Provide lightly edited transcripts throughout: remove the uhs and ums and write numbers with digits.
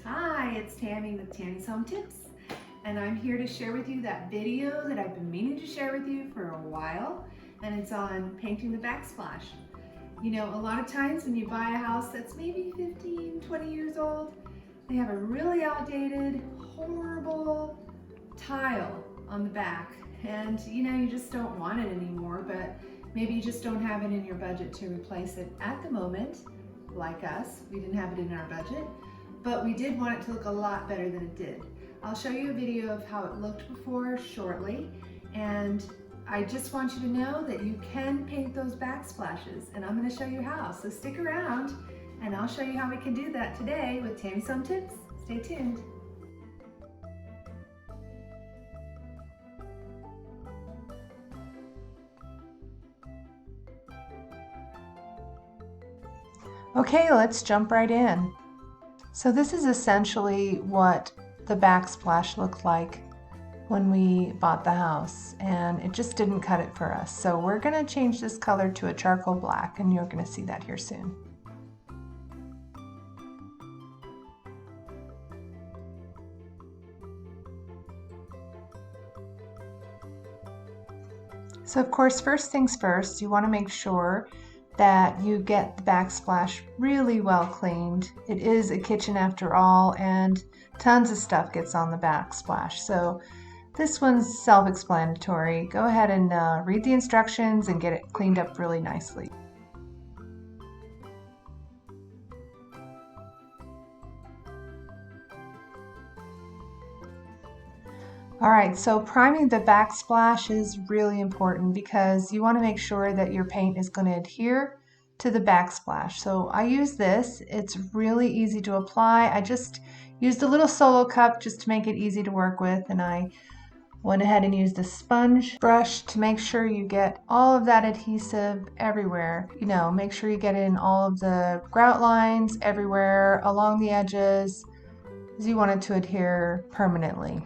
Hi, it's Tammy with Tammy's Home Tips, and I'm here to share with you that video that I've been meaning to share with you for a while, and it's on painting the backsplash. You know, a lot of times when you buy a house that's maybe 15, 20 years old, they have a really outdated, horrible tile on the back, and you know, you just don't want it anymore, but maybe you just don't have it in your budget to replace it at the moment. Like us, we didn't have it in our budget, but we did want it to look a lot better than it did. I'll show you a video of how it looked before shortly, and I just want you to know that you can paint those backsplashes, and I'm going to show you how. So stick around and I'll show you how we can do that today with Tammy's Home Tips. Stay tuned. Okay, let's jump right in. So this is essentially what the backsplash looked like when we bought the house, and it just didn't cut it for us. So we're going to change this color to a charcoal black, and you're going to see that here soon. So of course, first things first, you want to make sure that you get the backsplash really well cleaned. It is a kitchen after all, and tons of stuff gets on the backsplash. So this one's self-explanatory. Go ahead and read the instructions and get it cleaned up really nicely. Alright, so priming the backsplash is really important because you want to make sure that your paint is going to adhere to the backsplash. So I use this. It's really easy to apply. I just used a little solo cup just to make it easy to work with, and I went ahead and used a sponge brush to make sure you get all of that adhesive everywhere. You know, make sure you get it in all of the grout lines, everywhere, along the edges, because you want it to adhere permanently.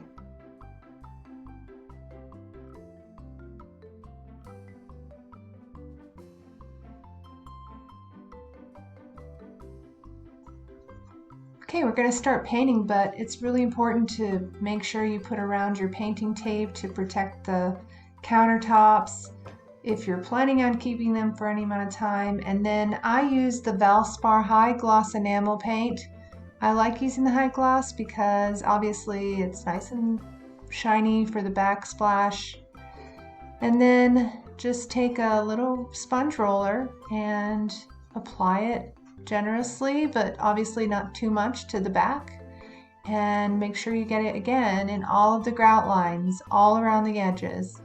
Okay, we're going to start painting, but it's really important to make sure you put around your painting tape to protect the countertops if you're planning on keeping them for any amount of time. And then I use the Valspar High Gloss Enamel Paint. I like using the high gloss because obviously it's nice and shiny for the backsplash. And then just take a little sponge roller and apply it generously, but obviously not too much to the back, and make sure you get it again in all of the grout lines all around the edges.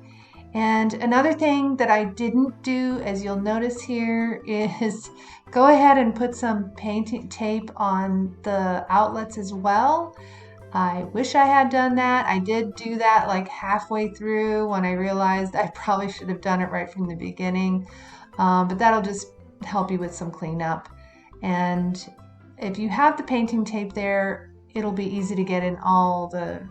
And another thing that I didn't do, as you'll notice here, is go ahead and put some painting tape on the outlets as well. I wish I had done that. I did do that like halfway through when I realized I probably should have done it right from the beginning, but that'll just help you with some cleanup. And if you have the painting tape there, it'll be easy to get in all the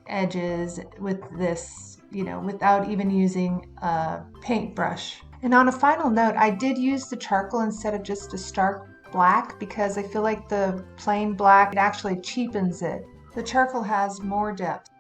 edges with this, you know, without even using a paintbrush. And on a final note, I did use the charcoal instead of just a stark black because I feel like the plain black, it actually cheapens it. The charcoal has more depth.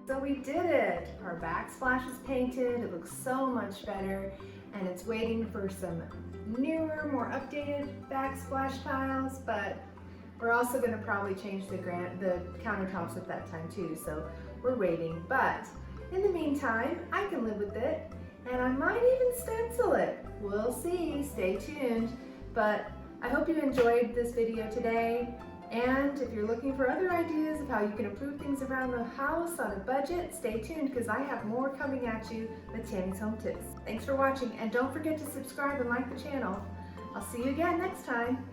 So we did it! Our backsplash is painted, it looks so much better, and it's waiting for some newer, more updated backsplash tiles, but we're also going to probably change the countertops at that time too, so we're waiting. But in the meantime, I can live with it, and I might even stencil it. We'll see, stay tuned. But I hope you enjoyed this video today. And if you're looking for other ideas of how you can improve things around the house on a budget, stay tuned because I have more coming at you with Tammy's Home Tips. Thanks for watching, and don't forget to subscribe and like the channel. I'll see you again next time.